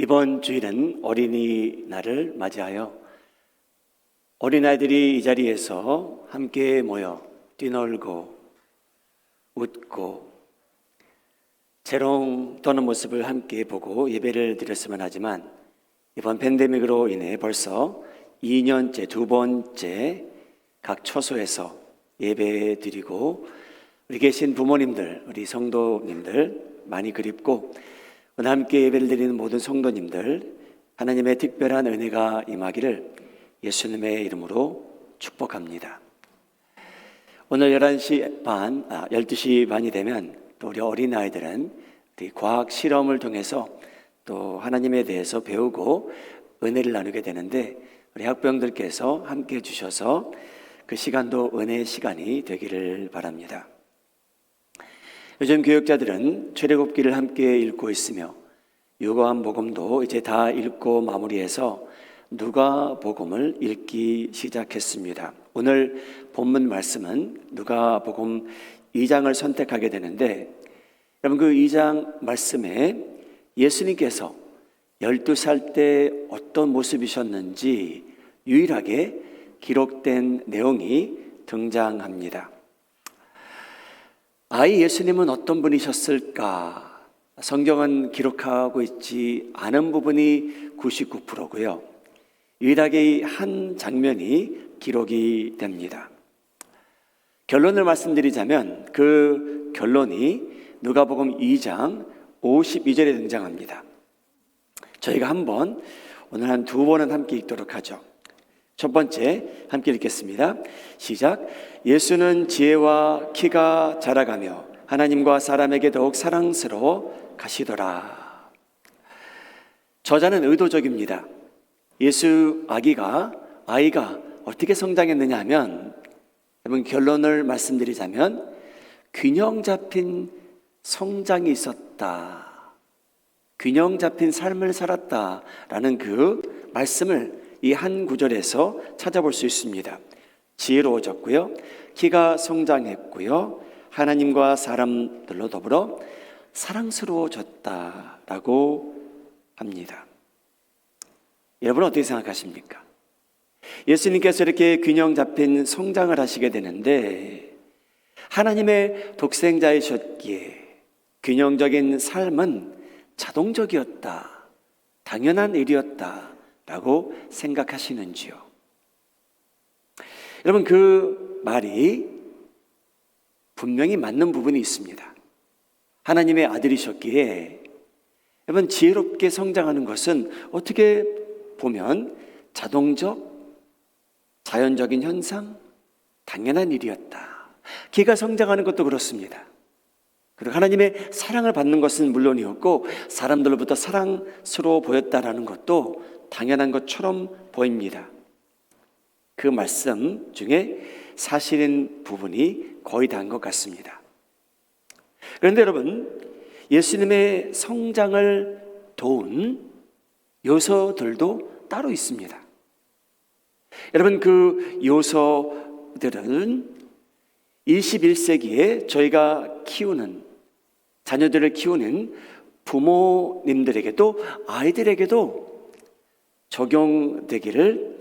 이번 주일은 어린이날을 맞이하여 어린아이들이 이 자리에서 함께 모여 뛰놀고 웃고 재롱 떠는 모습을 함께 보고 예배를 드렸으면 하지만 이번 팬데믹으로 인해 벌써 2년째 두 번째 각 처소에서 예배 드리고 우리 계신 부모님들, 우리 성도님들 많이 그립고 오늘 함께 예배를 드리는 모든 성도님들 하나님의 특별한 은혜가 임하기를 예수님의 이름으로 축복합니다. 오늘 12시 반이 되면 또 우리 어린아이들은 우리 과학 실험을 통해서 또 하나님에 대해서 배우고 은혜를 나누게 되는데 우리 학부형들께서 함께 해주셔서 그 시간도 은혜의 시간이 되기를 바랍니다. 요즘 교육자들은 출애굽기를 함께 읽고 있으며 요한복음도 이제 다 읽고 마무리해서 누가복음을 읽기 시작했습니다. 오늘 본문 말씀은 누가복음 2장을 선택하게 되는데 여러분 그 2장 말씀에 예수님께서 12살 때 어떤 모습이셨는지 유일하게 기록된 내용이 등장합니다. 아이 예수님은 어떤 분이셨을까? 성경은 기록하고 있지 않은 부분이 99%고요. 유일하게 한 장면이 기록이 됩니다. 결론을 말씀드리자면 그 결론이 누가복음 2장 52절에 등장합니다. 저희가 한번 오늘 한 두 번은 함께 읽도록 하죠. 첫 번째 함께 읽겠습니다. 시작. 예수는 지혜와 키가 자라가며 하나님과 사람에게 더욱 사랑스러워 가시더라. 저자는 의도적입니다. 예수 아이가 어떻게 성장했느냐 하면 여러분 결론을 말씀드리자면 균형 잡힌 성장이 있었다. 균형 잡힌 삶을 살았다라는 그 말씀을 이 한 구절에서 찾아볼 수 있습니다. 지혜로워졌고요. 키가 성장했고요. 하나님과 사람들로 더불어 사랑스러워졌다라고 합니다. 여러분 어떻게 생각하십니까? 예수님께서 이렇게 균형 잡힌 성장을 하시게 되는데 하나님의 독생자이셨기에 균형적인 삶은 자동적이었다. 당연한 일이었다. 라고 생각하시는지요? 여러분 그 말이 분명히 맞는 부분이 있습니다. 하나님의 아들이셨기에 여러분 지혜롭게 성장하는 것은 어떻게 보면 자연적인 현상, 당연한 일이었다. 키가 성장하는 것도 그렇습니다. 그리고 하나님의 사랑을 받는 것은 물론이었고 사람들로부터 사랑스러워 보였다라는 것도 당연한 것처럼 보입니다. 그 말씀 중에 사실인 부분이 거의 다인 것 같습니다. 그런데 여러분 예수님의 성장을 도운 요소들도 따로 있습니다. 여러분 그 요소들은 21세기에 저희가 자녀들을 키우는 부모님들에게도 아이들에게도 적용되기를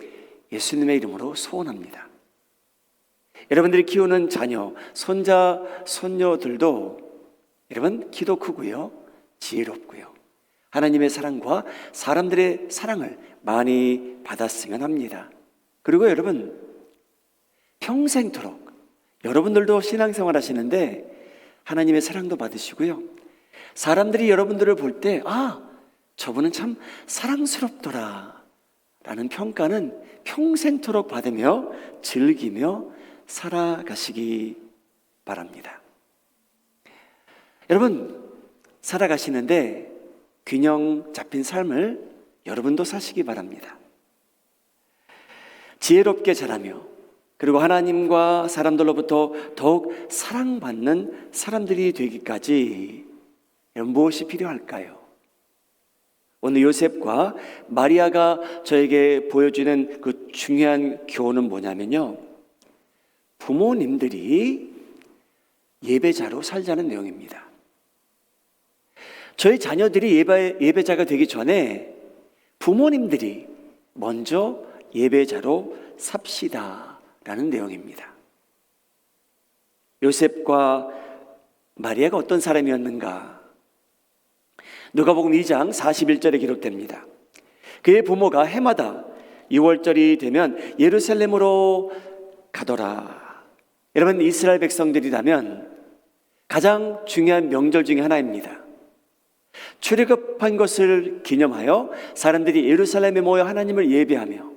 예수님의 이름으로 소원합니다. 여러분들이 키우는 자녀, 손자, 손녀들도 여러분 키도 크고요, 지혜롭고요. 하나님의 사랑과 사람들의 사랑을 많이 받았으면 합니다. 그리고 여러분 평생토록 여러분들도 신앙생활 하시는데 하나님의 사랑도 받으시고요. 사람들이 여러분들을 볼 때 저분은 참 사랑스럽더라 라는 평가는 평생토록 받으며 즐기며 살아가시기 바랍니다. 여러분 살아가시는데 균형 잡힌 삶을 여러분도 사시기 바랍니다. 지혜롭게 자라며 그리고 하나님과 사람들로부터 더욱 사랑받는 사람들이 되기까지 무엇이 필요할까요? 오늘 요셉과 마리아가 저에게 보여주는 그 중요한 교훈은 뭐냐면요, 부모님들이 예배자로 살자는 내용입니다. 저희 자녀들이 예배자가 되기 전에 부모님들이 먼저 예배자로 삽시다 라는 내용입니다. 요셉과 마리아가 어떤 사람이었는가? 누가복음 2장 41절에 기록됩니다. 그의 부모가 해마다 6월절이 되면 예루살렘으로 가더라. 여러분, 이스라엘 백성들이라면 가장 중요한 명절 중에 하나입니다. 출애굽한 것을 기념하여 사람들이 예루살렘에 모여 하나님을 예배하며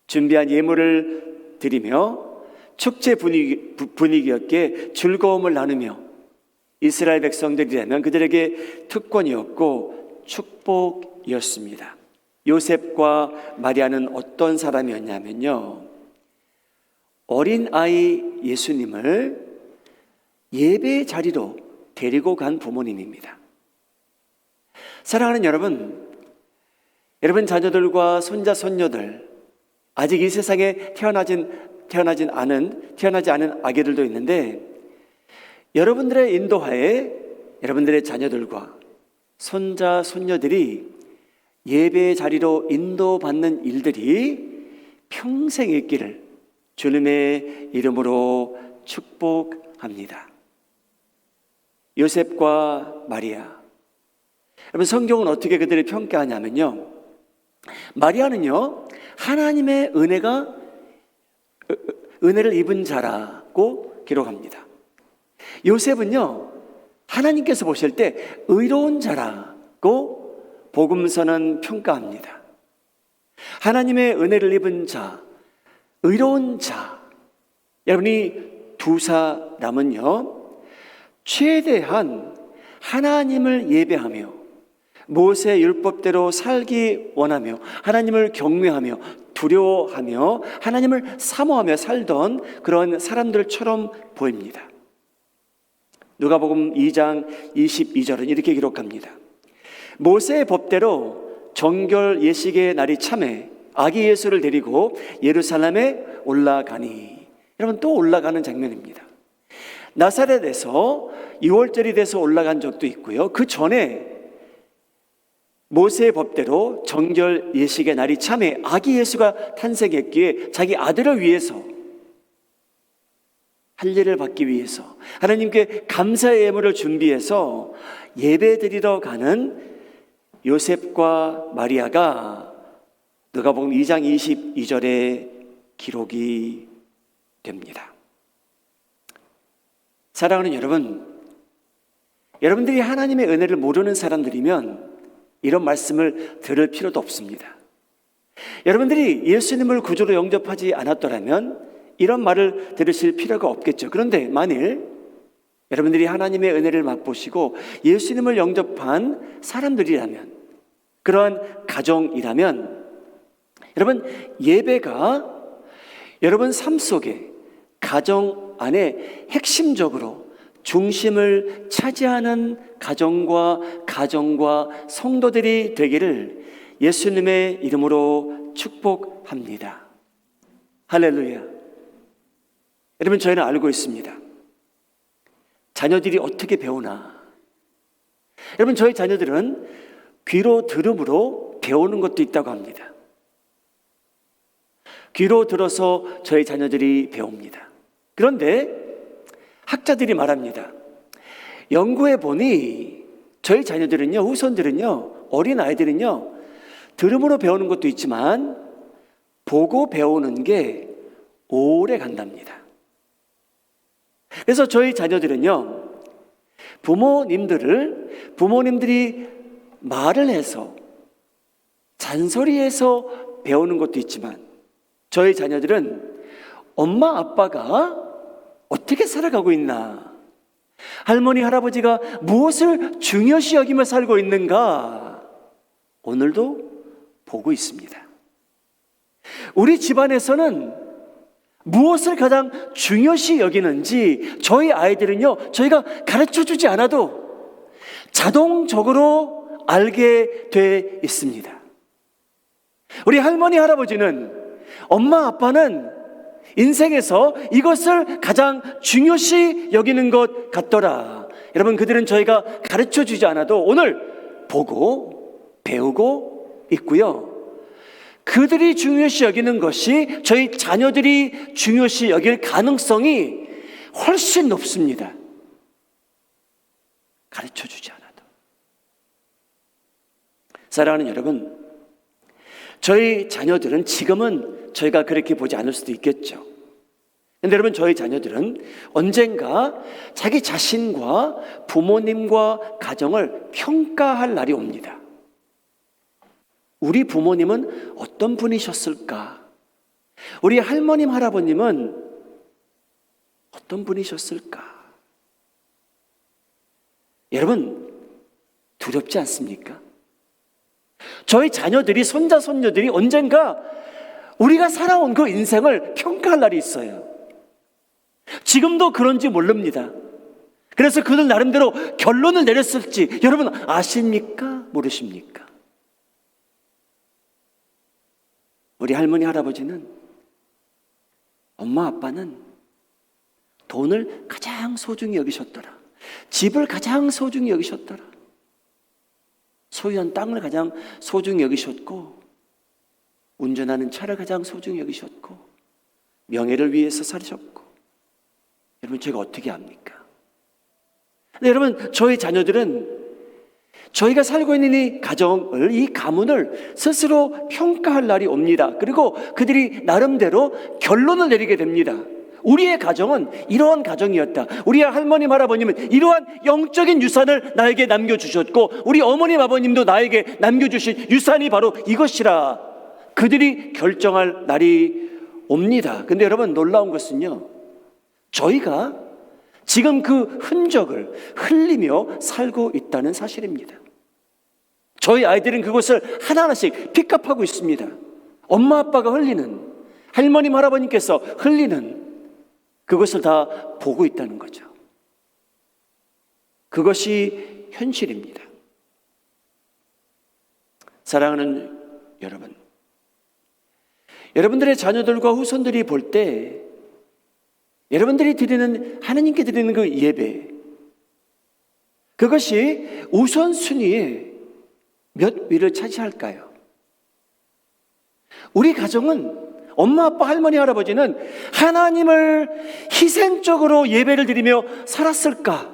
준비한 예물을 드리며 축제 분위기였기에 즐거움을 나누며 이스라엘 백성들이라면 그들에게 특권이었고 축복이었습니다. 요셉과 마리아는 어떤 사람이었냐면요, 어린 아이 예수님을 예배 자리로 데리고 간 부모님입니다. 사랑하는 여러분, 여러분 자녀들과 손자 손녀들, 아직 이 세상에 태어나지 않은 아기들도 있는데, 여러분들의 인도하에 여러분들의 자녀들과 손자 손녀들이 예배 자리로 인도받는 일들이 평생 있기를 주님의 이름으로 축복합니다. 요셉과 마리아, 여러분 성경은 어떻게 그들을 평가하냐면요, 마리아는요 하나님의 은혜를 입은 자라고 기록합니다. 요셉은요 하나님께서 보실 때 의로운 자라고 복음서는 평가합니다. 하나님의 은혜를 입은 자, 의로운 자, 여러분이 두 사람은요 최대한 하나님을 예배하며 모세 율법대로 살기 원하며 하나님을 경외하며 두려워하며 하나님을 사모하며 살던 그런 사람들처럼 보입니다. 누가복음 2장 22절은 이렇게 기록합니다. 모세의 법대로 정결 예식의 날이 참에 아기 예수를 데리고 예루살렘에 올라가니, 여러분 또 올라가는 장면입니다. 나사렛에서 6월절이 돼서 올라간 적도 있고요, 그 전에 모세의 법대로 정결 예식의 날이 참에 아기 예수가 탄생했기에 자기 아들을 위해서 할례를 받기 위해서 하나님께 감사의 예물을 준비해서 예배드리러 가는 요셉과 마리아가 누가복음 2장 22절에 기록이 됩니다. 사랑하는 여러분, 여러분들이 하나님의 은혜를 모르는 사람들이면 이런 말씀을 들을 필요도 없습니다. 여러분들이 예수님을 구주로 영접하지 않았더라면 이런 말을 들으실 필요가 없겠죠. 그런데 만일 여러분들이 하나님의 은혜를 맛보시고 예수님을 영접한 사람들이라면, 그러한 가정이라면, 여러분 예배가 여러분 삶 속에 가정 안에 핵심적으로 중심을 차지하는 가정과 성도들이 되기를 예수님의 이름으로 축복합니다. 할렐루야. 여러분 저희는 알고 있습니다. 자녀들이 어떻게 배우나? 여러분 저희 자녀들은 귀로 들음으로 배우는 것도 있다고 합니다. 귀로 들어서 저희 자녀들이 배웁니다. 그런데 학자들이 말합니다. 연구해 보니 저희 자녀들은요, 후손들은요, 어린 아이들은요, 들음으로 배우는 것도 있지만 보고 배우는 게 오래 간답니다. 그래서 저희 자녀들은요, 부모님들이 말을 해서 잔소리해서 배우는 것도 있지만 저희 자녀들은 엄마 아빠가 어떻게 살아가고 있나, 할머니 할아버지가 무엇을 중요시 여기며 살고 있는가 오늘도 보고 있습니다. 우리 집안에서는 무엇을 가장 중요시 여기는지 저희 아이들은요, 저희가 가르쳐주지 않아도 자동적으로 알게 돼 있습니다. 우리 할머니 할아버지는, 엄마 아빠는 인생에서 이것을 가장 중요시 여기는 것 같더라. 여러분 그들은 저희가 가르쳐주지 않아도 오늘 보고 배우고 있고요. 그들이 중요시 여기는 것이 저희 자녀들이 중요시 여길 가능성이 훨씬 높습니다. 가르쳐주지 않아도. 사랑하는 여러분, 저희 자녀들은 지금은 저희가 그렇게 보지 않을 수도 있겠죠. 근데 여러분, 저희 자녀들은 언젠가 자기 자신과 부모님과 가정을 평가할 날이 옵니다. 우리 부모님은 어떤 분이셨을까? 우리 할머님, 할아버님은 어떤 분이셨을까? 여러분, 두렵지 않습니까? 저희 자녀들이, 손자, 손녀들이 언젠가 우리가 살아온 그 인생을 평가할 날이 있어요. 지금도 그런지 모릅니다. 그래서 그들 나름대로 결론을 내렸을지 여러분 아십니까? 모르십니까? 우리 할머니, 할아버지는, 엄마, 아빠는 돈을 가장 소중히 여기셨더라. 집을 가장 소중히 여기셨더라. 소유한 땅을 가장 소중히 여기셨고, 운전하는 차를 가장 소중히 여기셨고, 명예를 위해서 사셨고. 여러분, 제가 어떻게 합니까? 근데 여러분, 저희 자녀들은 저희가 살고 있는 이 가정을, 이 가문을 스스로 평가할 날이 옵니다. 그리고 그들이 나름대로 결론을 내리게 됩니다. 우리의 가정은 이러한 가정이었다. 우리의 할머님, 할아버님은 이러한 영적인 유산을 나에게 남겨주셨고, 우리 어머님, 아버님도 나에게 남겨주신 유산이 바로 이것이라. 그들이 결정할 날이 옵니다. 근데 여러분, 놀라운 것은요, 저희가 지금 그 흔적을 흘리며 살고 있다는 사실입니다. 저희 아이들은 그것을 하나하나씩 픽업하고 있습니다. 엄마 아빠가 흘리는, 할머님 할아버님께서 흘리는 그것을 다 보고 있다는 거죠. 그것이 현실입니다. 사랑하는 여러분, 여러분들의 자녀들과 후손들이 볼 때 여러분들이 드리는, 하나님께 드리는 그 예배, 그것이 우선순위에 몇 위를 차지할까요? 우리 가정은, 엄마, 아빠, 할머니, 할아버지는 하나님을 희생적으로 예배를 드리며 살았을까?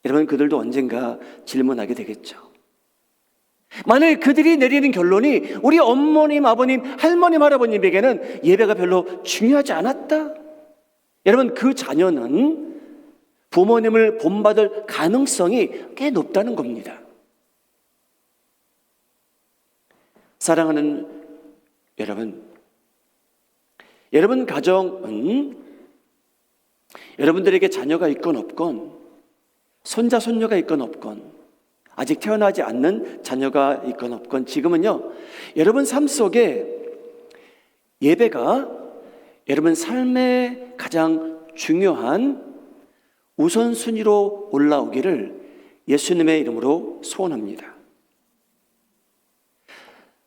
여러분, 그들도 언젠가 질문하게 되겠죠. 만약 그들이 내리는 결론이 우리 어머님, 아버님, 할머님, 할아버님에게는 예배가 별로 중요하지 않았다, 여러분, 그 자녀는 부모님을 본받을 가능성이 꽤 높다는 겁니다. 사랑하는 여러분, 여러분 가정은 여러분들에게 자녀가 있건 없건, 손자, 손녀가 있건 없건, 아직 태어나지 않는 자녀가 있건 없건, 지금은요, 여러분 삶 속에 예배가 여러분 삶의 가장 중요한 우선순위로 올라오기를 예수님의 이름으로 소원합니다.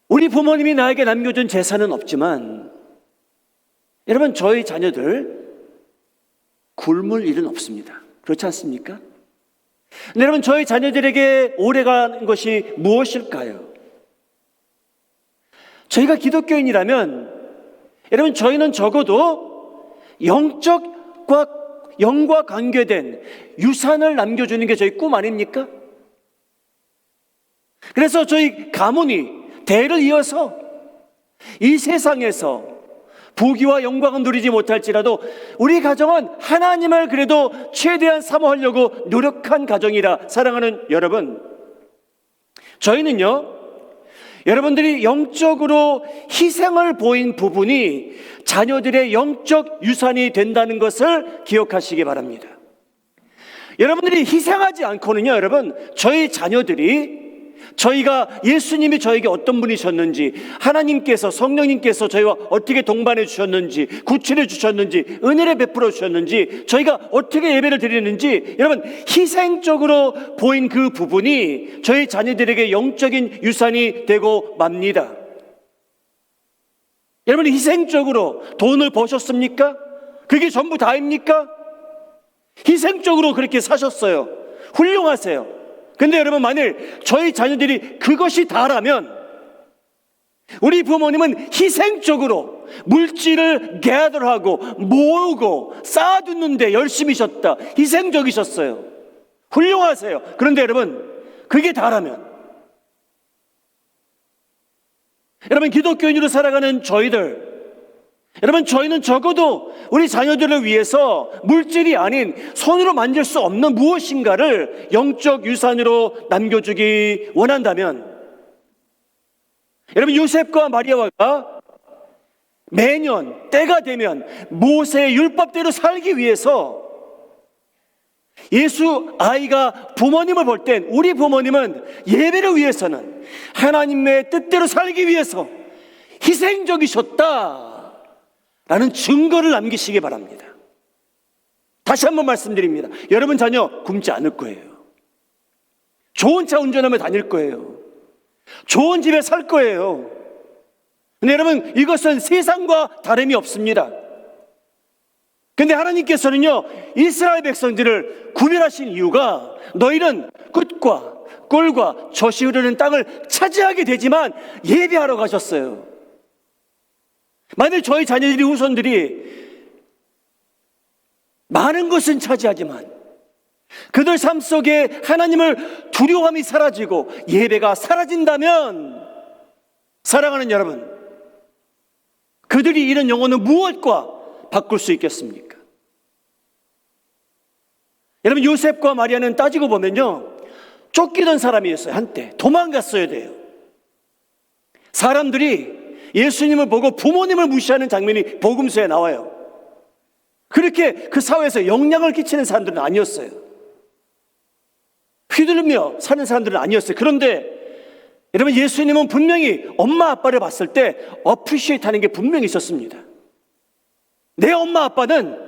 우리 부모님이 나에게 남겨준 재산은 없지만, 여러분, 저희 자녀들 굶을 일은 없습니다. 그렇지 않습니까? 근데 여러분, 저희 자녀들에게 오래가는 것이 무엇일까요? 저희가 기독교인이라면, 여러분, 저희는 적어도 영과 관계된 유산을 남겨주는 게 저희 꿈 아닙니까? 그래서 저희 가문이 대를 이어서 이 세상에서 부귀와 영광은 누리지 못할지라도 우리 가정은 하나님을 그래도 최대한 사모하려고 노력한 가정이라. 사랑하는 여러분, 저희는요, 여러분들이 영적으로 희생을 보인 부분이 자녀들의 영적 유산이 된다는 것을 기억하시기 바랍니다. 여러분들이 희생하지 않고는요, 여러분, 저희 자녀들이, 저희가, 예수님이 저에게 어떤 분이셨는지, 하나님께서, 성령님께서 저희와 어떻게 동반해 주셨는지, 구출해 주셨는지, 은혜를 베풀어 주셨는지, 저희가 어떻게 예배를 드리는지, 여러분, 희생적으로 보인 그 부분이 저희 자녀들에게 영적인 유산이 되고 맙니다. 여러분, 희생적으로 돈을 버셨습니까? 그게 전부 다입니까? 희생적으로 그렇게 사셨어요. 훌륭하세요. 근데 여러분, 만일 저희 자녀들이 그것이 다라면 우리 부모님은 희생적으로 물질을 gather하고 모으고 쌓아두는데 열심히셨다. 희생적이셨어요. 훌륭하세요. 그런데 여러분, 그게 다라면, 여러분, 기독교인으로 살아가는 저희들, 여러분, 저희는 적어도 우리 자녀들을 위해서 물질이 아닌 손으로 만질 수 없는 무엇인가를 영적 유산으로 남겨주기 원한다면, 여러분, 요셉과 마리아가 매년 때가 되면 모세의 율법대로 살기 위해서 예수 아이가 부모님을 볼 땐 우리 부모님은 예배를 위해서는 하나님의 뜻대로 살기 위해서 희생적이셨다라는 증거를 남기시기 바랍니다. 다시 한번 말씀드립니다. 여러분 자녀 굶지 않을 거예요. 좋은 차 운전하며 다닐 거예요. 좋은 집에 살 거예요. 근데 여러분, 이것은 세상과 다름이 없습니다. 근데 하나님께서는요, 이스라엘 백성들을 구별하신 이유가 너희는 끝과 꿀과 젖이 흐르는 땅을 차지하게 되지만 예배하러 가셨어요. 만일 저희 자녀들이, 후손들이 많은 것은 차지하지만 그들 삶 속에 하나님을 두려움이 사라지고 예배가 사라진다면, 사랑하는 여러분, 그들이 잃은 영혼은 무엇과 바꿀 수 있겠습니까? 여러분, 요셉과 마리아는 따지고 보면요, 쫓기던 사람이었어요. 한때 도망갔어야 돼요. 사람들이 예수님을 보고 부모님을 무시하는 장면이 복음서에 나와요. 그렇게 그 사회에서 영향을 끼치는 사람들은 아니었어요. 휘둘르며 사는 사람들은 아니었어요. 그런데 여러분, 예수님은 분명히 엄마 아빠를 봤을 때 어프리시에이트 하는 게 분명히 있었습니다. 내 엄마 아빠는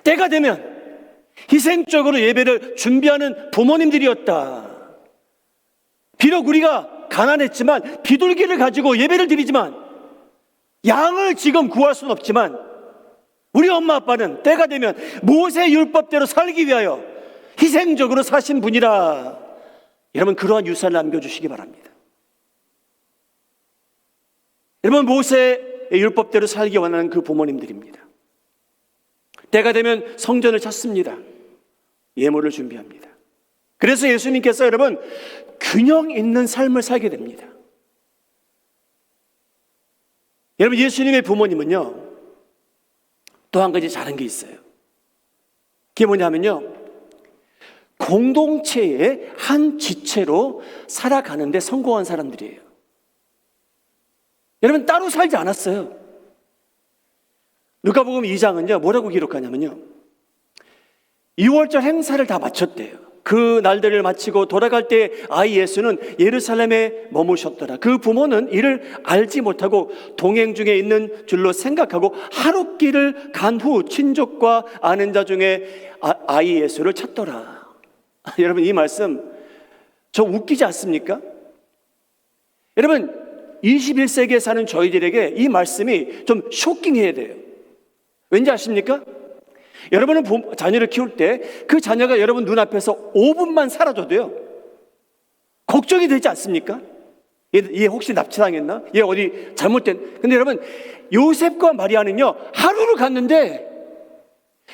때가 되면 희생적으로 예배를 준비하는 부모님들이었다. 비록 우리가 가난했지만 비둘기를 가지고 예배를 드리지만 양을 지금 구할 수는 없지만 우리 엄마 아빠는 때가 되면 모세 율법대로 살기 위하여 희생적으로 사신 분이라. 여러분, 그러한 유산을 남겨주시기 바랍니다. 여러분, 모세의 율법대로 살기 원하는 그 부모님들입니다. 때가 되면 성전을 찾습니다. 예물을 준비합니다. 그래서 예수님께서 여러분, 균형 있는 삶을 살게 됩니다. 여러분, 예수님의 부모님은요, 또 한 가지 잘한 게 있어요. 그게 뭐냐면요, 공동체의 한 지체로 살아가는데 성공한 사람들이에요. 여러분, 따로 살지 않았어요. 누가복음 2장은요 뭐라고 기록하냐면요, 6월절 행사를 다 마쳤대요. 그 날들을 마치고 돌아갈 때 아이 예수는 예루살렘에 머무셨더라. 그 부모는 이를 알지 못하고 동행 중에 있는 줄로 생각하고 하룻길을 간 후 친족과 아는 자 중에 아이 예수를 찾더라. 여러분, 이 말씀 좀 웃기지 않습니까? 여러분, 21세기에 사는 저희들에게 이 말씀이 좀 쇼킹해야 돼요. 왠지 아십니까? 여러분은 자녀를 키울 때 그 자녀가 여러분 눈앞에서 5분만 살아줘도요, 걱정이 되지 않습니까? 얘 혹시 납치당했나? 얘 어디 잘못된. 근데 여러분, 요셉과 마리아는요, 하루를 갔는데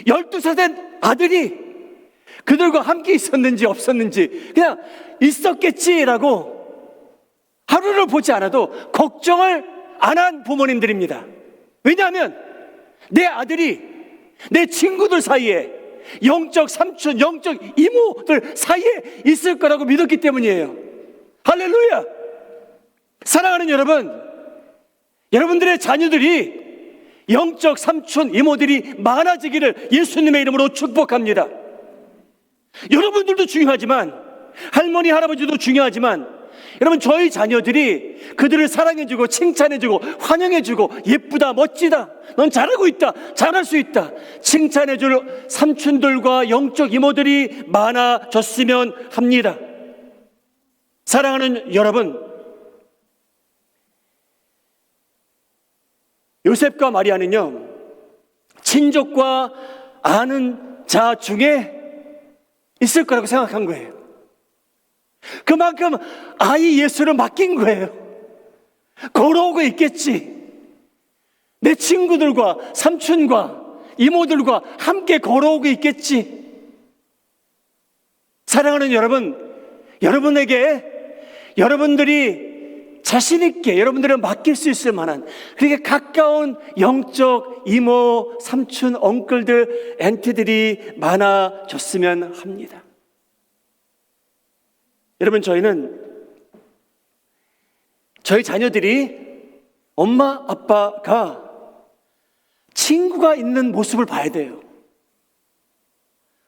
12살 된 아들이 그들과 함께 있었는지 없었는지 그냥 있었겠지라고 하루를 보지 않아도 걱정을 안 한 부모님들입니다. 왜냐하면 내 아들이 내 친구들 사이에, 영적 삼촌, 영적 이모들 사이에 있을 거라고 믿었기 때문이에요. 할렐루야! 사랑하는 여러분, 여러분들의 자녀들이 영적 삼촌, 이모들이 많아지기를 예수님의 이름으로 축복합니다. 여러분들도 중요하지만, 할머니, 할아버지도 중요하지만, 여러분, 저희 자녀들이 그들을 사랑해주고 칭찬해주고 환영해주고 예쁘다, 멋지다, 넌 잘하고 있다, 잘할 수 있다 칭찬해줄 삼촌들과 영적 이모들이 많아졌으면 합니다. 사랑하는 여러분, 요셉과 마리아는요, 친족과 아는 자 중에 있을 거라고 생각한 거예요. 그만큼 아이 예수를 맡긴 거예요. 걸어오고 있겠지. 내 친구들과 삼촌과 이모들과 함께 걸어오고 있겠지. 사랑하는 여러분, 여러분들이 자신있게 여러분들을 맡길 수 있을 만한 그렇게 가까운 영적 이모, 삼촌, 엉클들, 앤티들이 많아졌으면 합니다. 여러분, 저희 자녀들이 엄마, 아빠가 친구가 있는 모습을 봐야 돼요.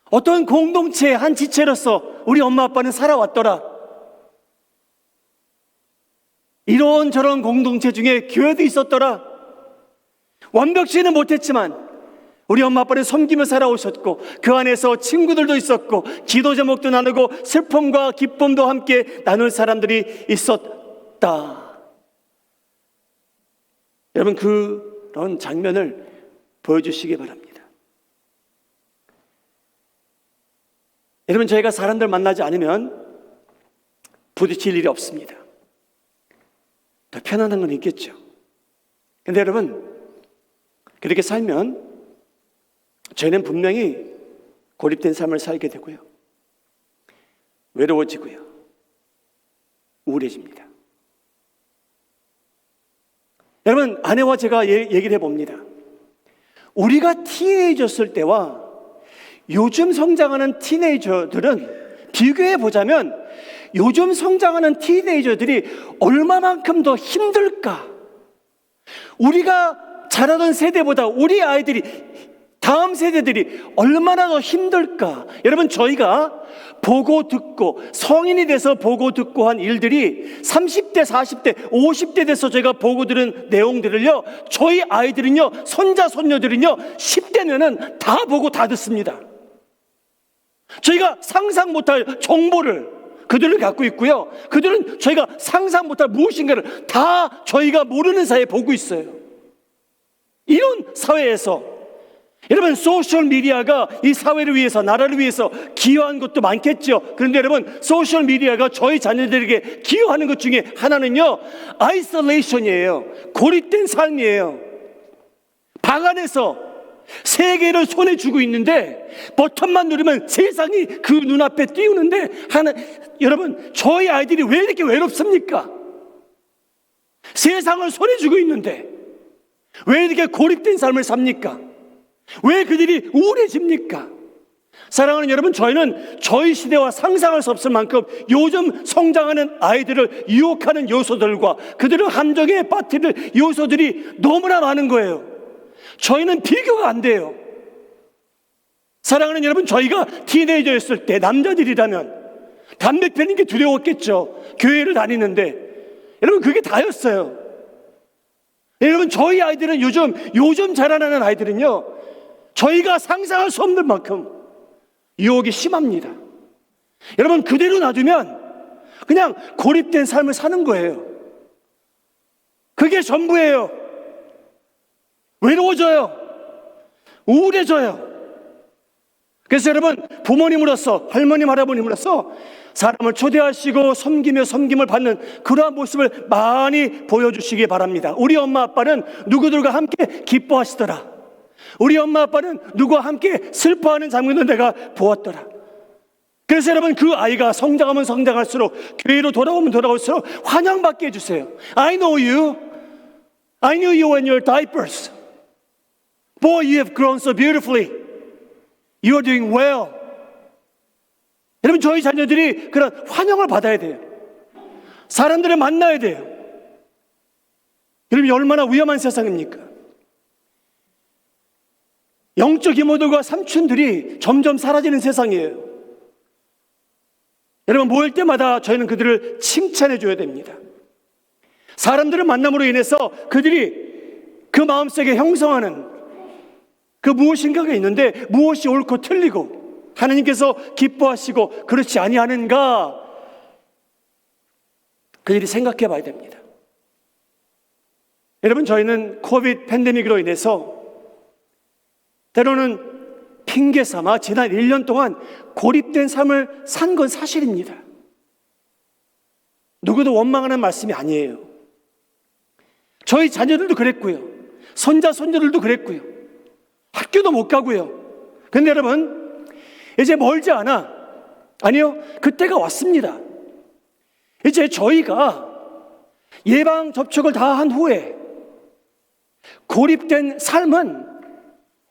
어떤 공동체의 한 지체로서 우리 엄마, 아빠는 살아왔더라. 이런저런 공동체 중에 교회도 있었더라. 완벽치는 못했지만 우리 엄마, 아빠는 섬기며 살아오셨고 그 안에서 친구들도 있었고 기도 제목도 나누고 슬픔과 기쁨도 함께 나눌 사람들이 있었다. 여러분, 그런 장면을 보여주시기 바랍니다. 여러분, 저희가 사람들 만나지 않으면 부딪힐 일이 없습니다. 더 편안한 건 있겠죠. 근데 여러분, 그렇게 살면 저희는 분명히 고립된 삶을 살게 되고요, 외로워지고요, 우울해집니다. 여러분, 아내와 제가 얘기를 해봅니다. 우리가 티네이저였을 때와 요즘 성장하는 티네이저들은 비교해 보자면 요즘 성장하는 티네이저들이 얼마만큼 더 힘들까? 우리가 자라던 세대보다 우리 아이들이, 다음 세대들이 얼마나 더 힘들까? 여러분, 저희가 보고 듣고 성인이 돼서 보고 듣고 한 일들이 30대, 40대, 50대 돼서 제가 보고 들은 내용들을요, 저희 아이들은요, 손자, 손녀들은요, 10대면은 다 보고 다 듣습니다. 저희가 상상 못할 정보를 그들을 갖고 있고요, 그들은 저희가 상상 못할 무엇인가를 다 저희가 모르는 사이에 보고 있어요. 이런 사회에서 여러분, 소셜미디어가 이 사회를 위해서, 나라를 위해서 기여한 것도 많겠죠. 그런데 여러분, 소셜미디어가 저희 자녀들에게 기여하는 것 중에 하나는요, 아이솔레이션이에요. 고립된 삶이에요. 방 안에서 세계를 손에 쥐고 있는데 버튼만 누르면 세상이 그 눈앞에 띄우는데 여러분, 저희 아이들이 왜 이렇게 외롭습니까? 세상을 손에 쥐고 있는데 왜 이렇게 고립된 삶을 삽니까? 왜 그들이 우울해집니까? 사랑하는 여러분, 저희는 저희 시대와 상상할 수 없을 만큼 요즘 성장하는 아이들을 유혹하는 요소들과 그들을 함정에 빠뜨릴 요소들이 너무나 많은 거예요. 저희는 비교가 안 돼요. 사랑하는 여러분, 저희가 티네이저였을 때 남자들이라면 담배 피우는 게 두려웠겠죠. 교회를 다니는데 여러분, 그게 다였어요. 여러분, 저희 아이들은 요즘 자라나는 아이들은요, 저희가 상상할 수 없는 만큼 유혹이 심합니다. 여러분, 그대로 놔두면 그냥 고립된 삶을 사는 거예요. 그게 전부예요. 외로워져요. 우울해져요. 그래서 여러분, 부모님으로서, 할머님, 할아버님으로서 사람을 초대하시고 섬기며 섬김을 받는 그러한 모습을 많이 보여주시기 바랍니다. 우리 엄마 아빠는 누구들과 함께 기뻐하시더라. 우리 엄마 아빠는 누구와 함께 슬퍼하는 장면을 내가 보았더라. 그래서 여러분, 그 아이가 성장하면 성장할수록, 교회로 돌아오면 돌아올수록 환영받게 해주세요. I know you. I knew you in your diapers. Boy, you have grown so beautifully. You are doing well. 여러분, 저희 자녀들이 그런 환영을 받아야 돼요. 사람들을 만나야 돼요. 여러분, 얼마나 위험한 세상입니까? 영적 이모들과 삼촌들이 점점 사라지는 세상이에요. 여러분, 모일 때마다 저희는 그들을 칭찬해 줘야 됩니다. 사람들을 만남으로 인해서 그들이 그 마음속에 형성하는 그 무엇인가가 있는데, 무엇이 옳고 틀리고 하나님께서 기뻐하시고 그렇지 아니하는가, 그들이 생각해 봐야 됩니다. 여러분, 저희는 코비드 팬데믹으로 인해서 때로는 핑계 삼아 지난 1년 동안 고립된 삶을 산 건 사실입니다. 누구도 원망하는 말씀이 아니에요. 저희 자녀들도 그랬고요. 손자, 손녀들도 그랬고요. 학교도 못 가고요. 근데 여러분, 이제 멀지 않아. 아니요, 그때가 왔습니다. 이제 저희가 예방 접촉을 다 한 후에 고립된 삶은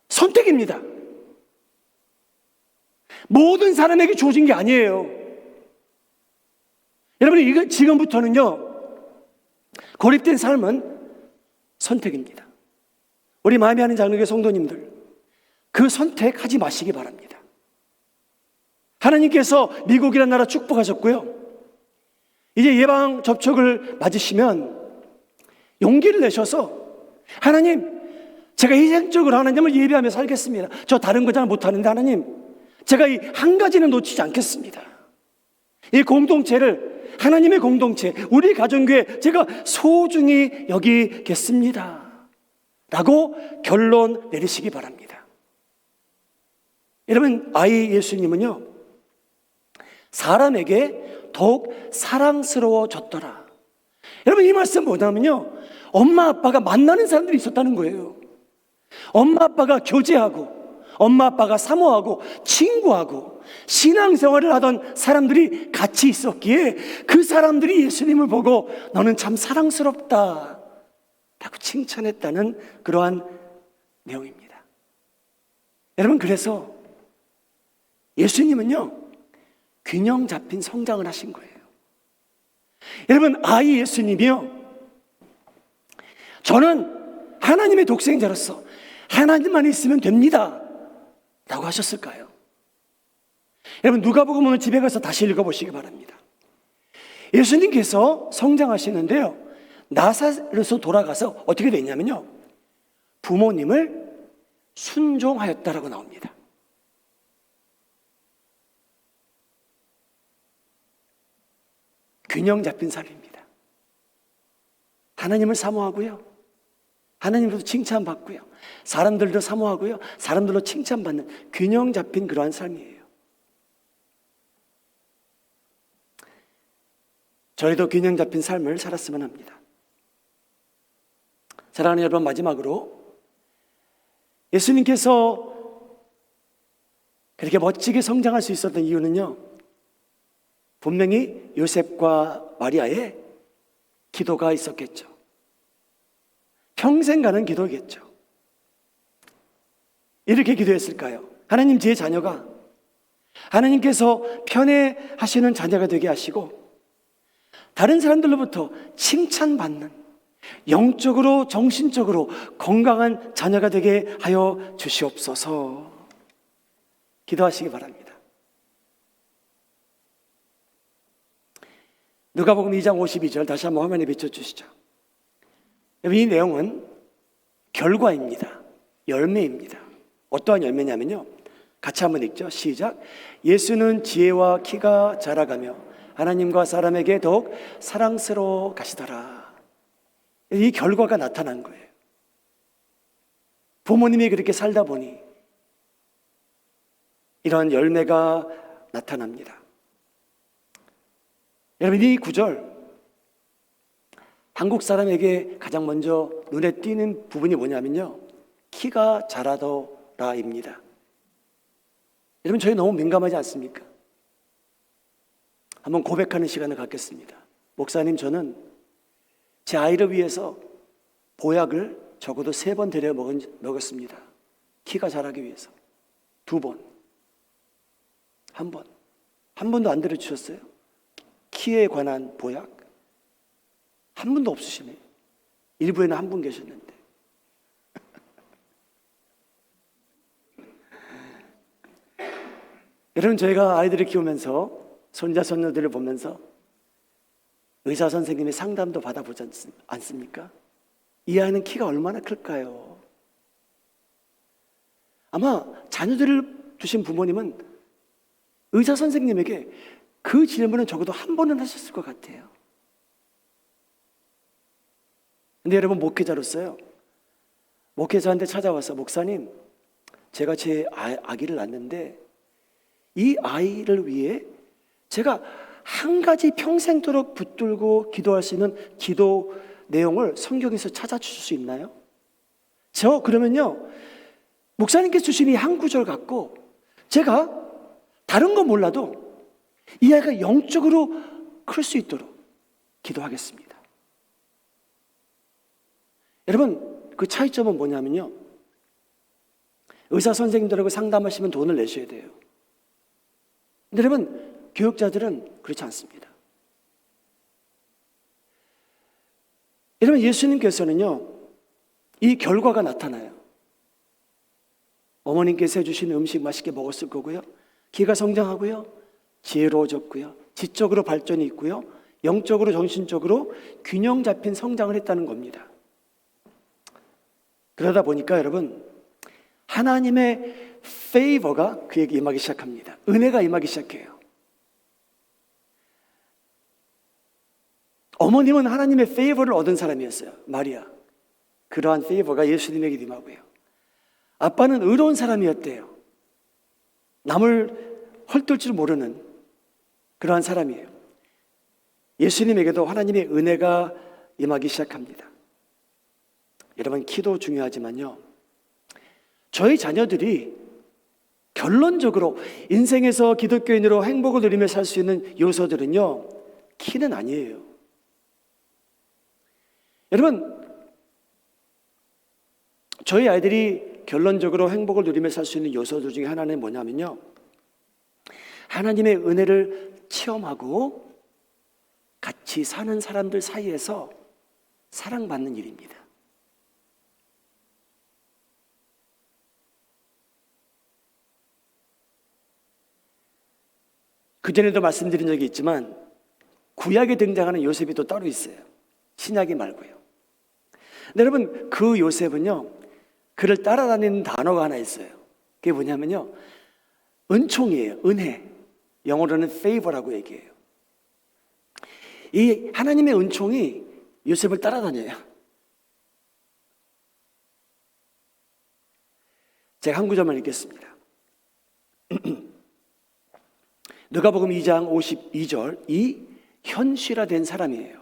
선택입니다. 모든 사람에게 주어진 게 아니에요. 여러분, 이거 지금부터는요, 고립된 삶은 선택입니다. 우리 마음에 하는 장로교 성도님들, 그 선택하지 마시기 바랍니다. 하나님께서 미국이라는 나라 축복하셨고요. 이제 예방 접촉을 맞으시면 용기를 내셔서 하나님, 제가 희생적으로 하나님을 예배하며 살겠습니다. 저 다른 거 잘 못하는데 하나님, 제가 이 한 가지는 놓치지 않겠습니다. 이 공동체를, 하나님의 공동체, 우리 가정교회 제가 소중히 여기겠습니다 라고 결론 내리시기 바랍니다. 여러분, 아이 예수님은요, 사람에게 더욱 사랑스러워졌더라. 여러분, 이 말씀 뭐냐면요, 엄마 아빠가 만나는 사람들이 있었다는 거예요. 엄마 아빠가 교제하고, 엄마 아빠가 사모하고, 친구하고, 신앙생활을 하던 사람들이 같이 있었기에 그 사람들이 예수님을 보고 너는 참 사랑스럽다 라고 칭찬했다는 그러한 내용입니다. 여러분, 그래서 예수님은요, 균형 잡힌 성장을 하신 거예요. 여러분, 아이 예수님이요, 저는 하나님의 독생자로서 하나님만 있으면 됩니다 라고 하셨을까요? 여러분, 누가복음은 집에 가서 다시 읽어보시기 바랍니다. 예수님께서 성장하시는데요, 나사렛에서 돌아가서 어떻게 됐냐면요, 부모님을 순종하였다라고 나옵니다. 균형 잡힌 삶입니다. 하나님을 사모하고요, 하나님으로도 칭찬받고요, 사람들도 사모하고요, 사람들로 칭찬받는 균형 잡힌 그러한 삶이에요. 저희도 균형 잡힌 삶을 살았으면 합니다. 사랑하는 여러분, 마지막으로 예수님께서 그렇게 멋지게 성장할 수 있었던 이유는요, 분명히 요셉과 마리아의 기도가 있었겠죠. 평생 가는 기도겠죠. 이렇게 기도했을까요? 하나님, 제 자녀가 하나님께서 편애하시는 자녀가 되게 하시고 다른 사람들로부터 칭찬받는, 영적으로 정신적으로 건강한 자녀가 되게 하여 주시옵소서. 기도하시기 바랍니다. 누가복음 2장 52절 다시 한번 화면에 비춰주시죠. 이 내용은 결과입니다. 열매입니다. 어떠한 열매냐면요, 같이 한번 읽죠. 시작. 예수는 지혜와 키가 자라가며 하나님과 사람에게 더욱 사랑스러워 가시더라. 이 결과가 나타난 거예요. 부모님이 그렇게 살다 보니 이런 열매가 나타납니다. 여러분, 이 구절, 한국 사람에게 가장 먼저 눈에 띄는 부분이 뭐냐면요, 키가 자라더라입니다. 여러분, 저희 너무 민감하지 않습니까? 한번 고백하는 시간을 갖겠습니다. 목사님, 저는 제 아이를 위해서 보약을 적어도 3번 데려 먹었습니다. 키가 자라기 위해서. 2번, 1번, 한 번도 안 데려주셨어요? 키에 관한 보약 한 분도 없으시네요. 일부에는 한 분 계셨는데. 여러분, 저희가 아이들을 키우면서 손자 손녀들을 보면서 의사 선생님의 상담도 받아보지 않습니까? 이 아이는 키가 얼마나 클까요? 아마 자녀들을 두신 부모님은 의사 선생님에게 그 질문은 적어도 한 번은 하셨을 것 같아요. 근데 여러분, 목회자로서요, 목회자한테 찾아와서 목사님, 제가 제 아기를 낳는데 이 아이를 위해 제가 한 가지 평생도록 붙들고 기도할 수 있는 기도 내용을 성경에서 찾아주실 수 있나요? 그러면요, 목사님께서 주신 이 한 구절 갖고 제가 다른 거 몰라도 이 아이가 영적으로 클 수 있도록 기도하겠습니다. 여러분, 그 차이점은 뭐냐면요, 의사 선생님들하고 상담하시면 돈을 내셔야 돼요. 근데 여러분, 교육자들은 그렇지 않습니다. 여러분, 예수님께서는요, 이 결과가 나타나요. 어머님께서 해주신 음식 맛있게 먹었을 거고요, 기가 성장하고요, 지혜로워졌고요, 지적으로 발전이 있고요, 영적으로 정신적으로 균형 잡힌 성장을 했다는 겁니다. 그러다 보니까 여러분, 하나님의 페이버가 그에게 임하기 시작합니다. 은혜가 임하기 시작해요. 어머님은 하나님의 페이버를 얻은 사람이었어요. 마리아. 그러한 페이버가 예수님에게 임하고요. 아빠는 의로운 사람이었대요. 남을 헐뜯을 줄 모르는 그러한 사람이에요. 예수님에게도 하나님의 은혜가 임하기 시작합니다. 여러분, 키도 중요하지만요, 저희 자녀들이 결론적으로 인생에서 기독교인으로 행복을 누리며 살 수 있는 요소들은요, 키는 아니에요. 여러분, 저희 아이들이 결론적으로 행복을 누리며 살 수 있는 요소들 중에 하나는 뭐냐면요, 하나님의 은혜를 체험하고 같이 사는 사람들 사이에서 사랑받는 일입니다. 그전에도 말씀드린 적이 있지만 구약에 등장하는 요셉이 또 따로 있어요. 신약이 말고요. 근데 여러분, 그 요셉은요, 그를 따라다니는 단어가 하나 있어요. 그게 뭐냐면요, 은총이에요. 은혜. 영어로는 favor라고 얘기해요. 이 하나님의 은총이 요셉을 따라다녀요. 제가 한 구절만 읽겠습니다. 누가복음 2장 52절, 이 현실화된 사람이에요.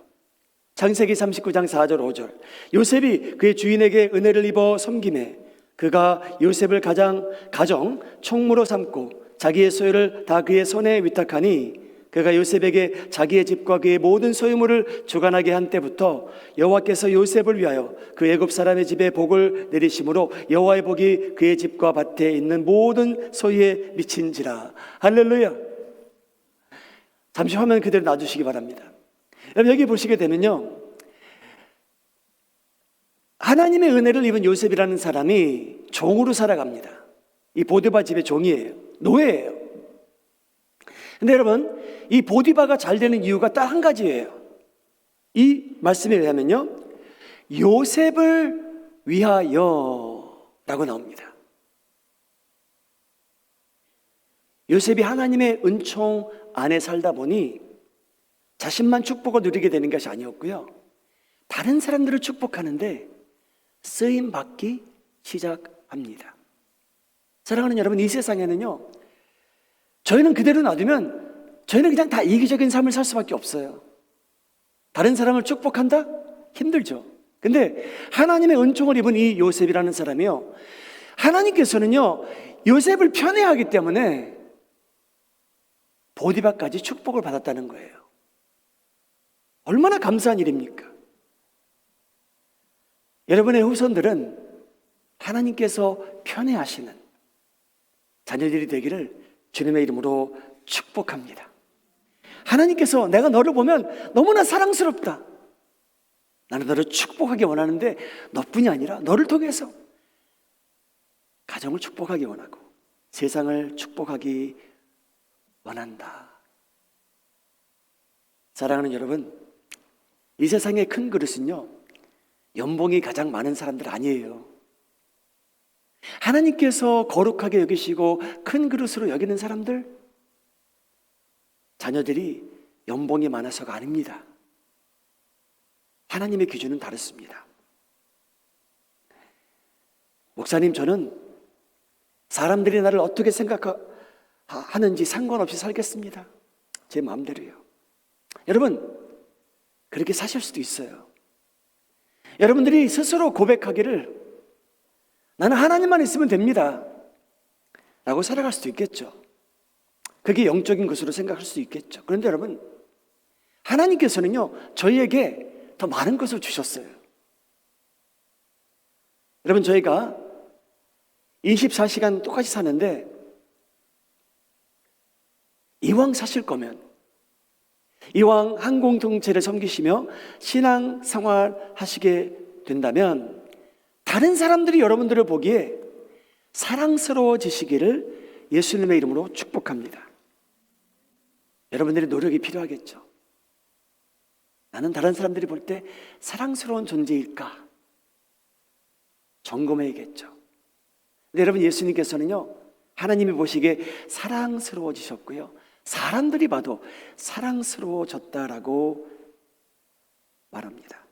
창세기 39장 4절 5절, 요셉이 그의 주인에게 은혜를 입어 섬김에 그가 요셉을 가정 총무로 삼고 자기의 소유를 다 그의 손에 위탁하니 그가 요셉에게 자기의 집과 그의 모든 소유물을 주관하게 한 때부터 여호와께서 요셉을 위하여 그 애굽 사람의 집에 복을 내리심으로 여호와의 복이 그의 집과 밭에 있는 모든 소유에 미친지라. 할렐루야. 잠시 화면 그대로 놔주시기 바랍니다. 여러분, 여기 보시게 되면요, 하나님의 은혜를 입은 요셉이라는 사람이 종으로 살아갑니다. 이 보디바 집의 종이에요. 노예예요. 근데 여러분, 이 보디바가 잘 되는 이유가 딱 한 가지예요. 이 말씀에 의하면요, 요셉을 위하여 라고 나옵니다. 요셉이 하나님의 은총 안에 살다 보니 자신만 축복을 누리게 되는 것이 아니었고요, 다른 사람들을 축복하는데 쓰임 받기 시작합니다. 사랑하는 여러분, 이 세상에는요, 저희는 그대로 놔두면 저희는 그냥 다 이기적인 삶을 살 수밖에 없어요. 다른 사람을 축복한다? 힘들죠. 근데 하나님의 은총을 입은 이 요셉이라는 사람이요, 하나님께서는요, 요셉을 편애하기 때문에 보디바까지 축복을 받았다는 거예요. 얼마나 감사한 일입니까? 여러분의 후손들은 하나님께서 편애하시는 자녀들이 되기를 주님의 이름으로 축복합니다. 하나님께서 내가 너를 보면 너무나 사랑스럽다, 나는 너를 축복하기 원하는데 너뿐이 아니라 너를 통해서 가정을 축복하기 원하고 세상을 축복하기 원한다. 사랑하는 여러분, 이 세상의 큰 그릇은요, 연봉이 가장 많은 사람들 아니에요. 하나님께서 거룩하게 여기시고 큰 그릇으로 여기는 사람들, 자녀들이 연봉이 많아서가 아닙니다. 하나님의 기준은 다릅니다. 목사님, 저는 사람들이 나를 어떻게 생각하는지 상관없이 살겠습니다. 제 마음대로요. 여러분, 그렇게 사실 수도 있어요. 여러분들이 스스로 고백하기를 나는 하나님만 있으면 됩니다 라고 살아갈 수도 있겠죠. 그게 영적인 것으로 생각할 수 있겠죠. 그런데 여러분, 하나님께서는요 저희에게 더 많은 것을 주셨어요. 여러분, 저희가 24시간 똑같이 사는데 이왕 사실 거면, 이왕 한 공동체를 섬기시며 신앙생활 하시게 된다면 다른 사람들이 여러분들을 보기에 사랑스러워지시기를 예수님의 이름으로 축복합니다. 여러분들의 노력이 필요하겠죠. 나는 다른 사람들이 볼 때 사랑스러운 존재일까 점검해야겠죠. 근데 여러분, 예수님께서는요 하나님이 보시기에 사랑스러워지셨고요, 사람들이 봐도 사랑스러워졌다라고 말합니다.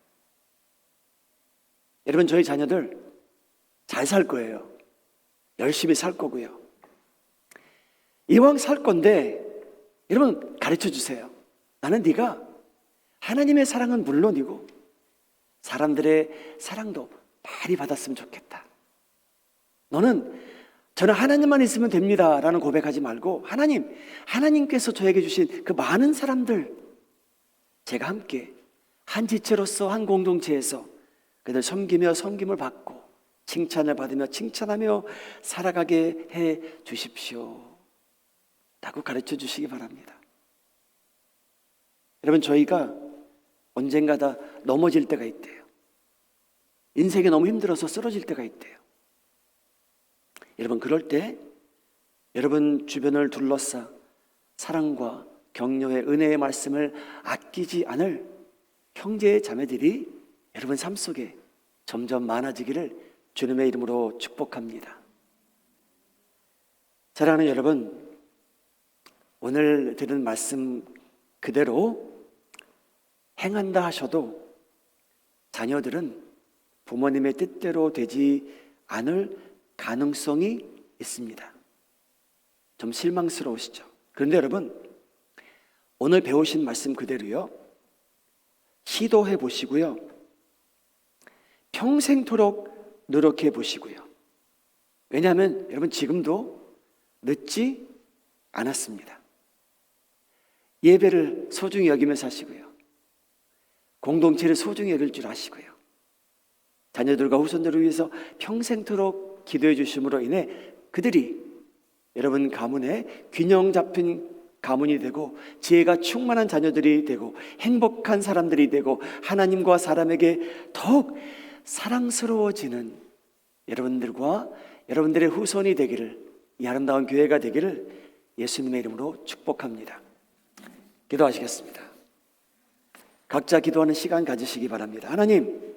여러분, 저희 자녀들 잘 살 거예요. 열심히 살 거고요. 이왕 살 건데 여러분 가르쳐 주세요. 나는 네가 하나님의 사랑은 물론이고 사람들의 사랑도 많이 받았으면 좋겠다. 저는 하나님만 있으면 됩니다 라는 고백하지 말고, 하나님께서 저에게 주신 그 많은 사람들, 제가 함께 한 지체로서 한 공동체에서 그들 섬기며 섬김을 받고 칭찬을 받으며 칭찬하며 살아가게 해 주십시오 라고 가르쳐 주시기 바랍니다. 여러분, 저희가 언젠가 다 넘어질 때가 있대요. 인생이 너무 힘들어서 쓰러질 때가 있대요. 여러분, 그럴 때 여러분 주변을 둘러싸 사랑과 격려의 은혜의 말씀을 아끼지 않을 형제 자매들이 여러분 삶 속에 점점 많아지기를 주님의 이름으로 축복합니다. 사랑하는 여러분, 오늘 들은 말씀 그대로 행한다 하셔도 자녀들은 부모님의 뜻대로 되지 않을 가능성이 있습니다. 좀 실망스러우시죠? 그런데 여러분, 오늘 배우신 말씀 그대로요 시도해 보시고요, 평생토록 노력해 보시고요. 왜냐하면 여러분, 지금도 늦지 않았습니다. 예배를 소중히 여기면서 하시고요, 공동체를 소중히 여길 줄 아시고요, 자녀들과 후손들을 위해서 평생토록 기도해 주심으로 인해 그들이 여러분 가문에 균형 잡힌 가문이 되고 지혜가 충만한 자녀들이 되고 행복한 사람들이 되고 하나님과 사람에게 더욱 사랑스러워지는 여러분들과 여러분들의 후손이 되기를, 이 아름다운 교회가 되기를 예수님의 이름으로 축복합니다. 기도하시겠습니다. 각자 기도하는 시간 가지시기 바랍니다. 하나님,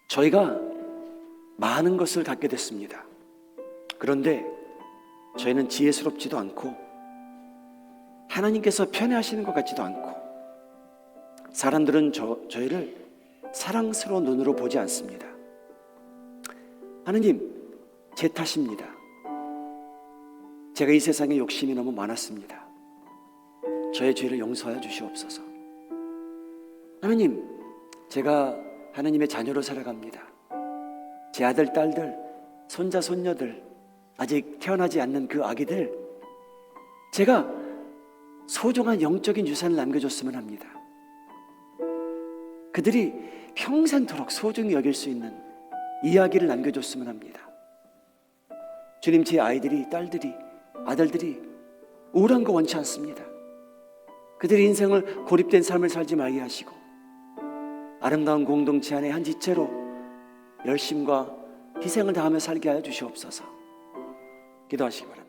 저희가 많은 것을 갖게 됐습니다. 그런데 저희는 지혜스럽지도 않고 하나님께서 편애하시는 것 같지도 않고 사람들은 저희를 사랑스러운 눈으로 보지 않습니다. 하나님, 제 탓입니다. 제가 이 세상에 욕심이 너무 많았습니다. 저의 죄를 용서하여 주시옵소서. 하나님, 제가 하나님의 자녀로 살아갑니다. 제 아들, 딸들, 손자, 손녀들, 아직 태어나지 않는 그 아기들, 제가 소중한 영적인 유산을 남겨줬으면 합니다. 그들이 평생토록 소중히 여길 수 있는 이야기를 남겨줬으면 합니다. 주님, 제 아이들이, 딸들이, 아들들이 우울한 거 원치 않습니다. 그들의 인생을 고립된 삶을 살지 말게 하시고 아름다운 공동체 안에 한 지체로 열심과 희생을 다하며 살게 하여 주시옵소서. 기도하시기 바랍니다.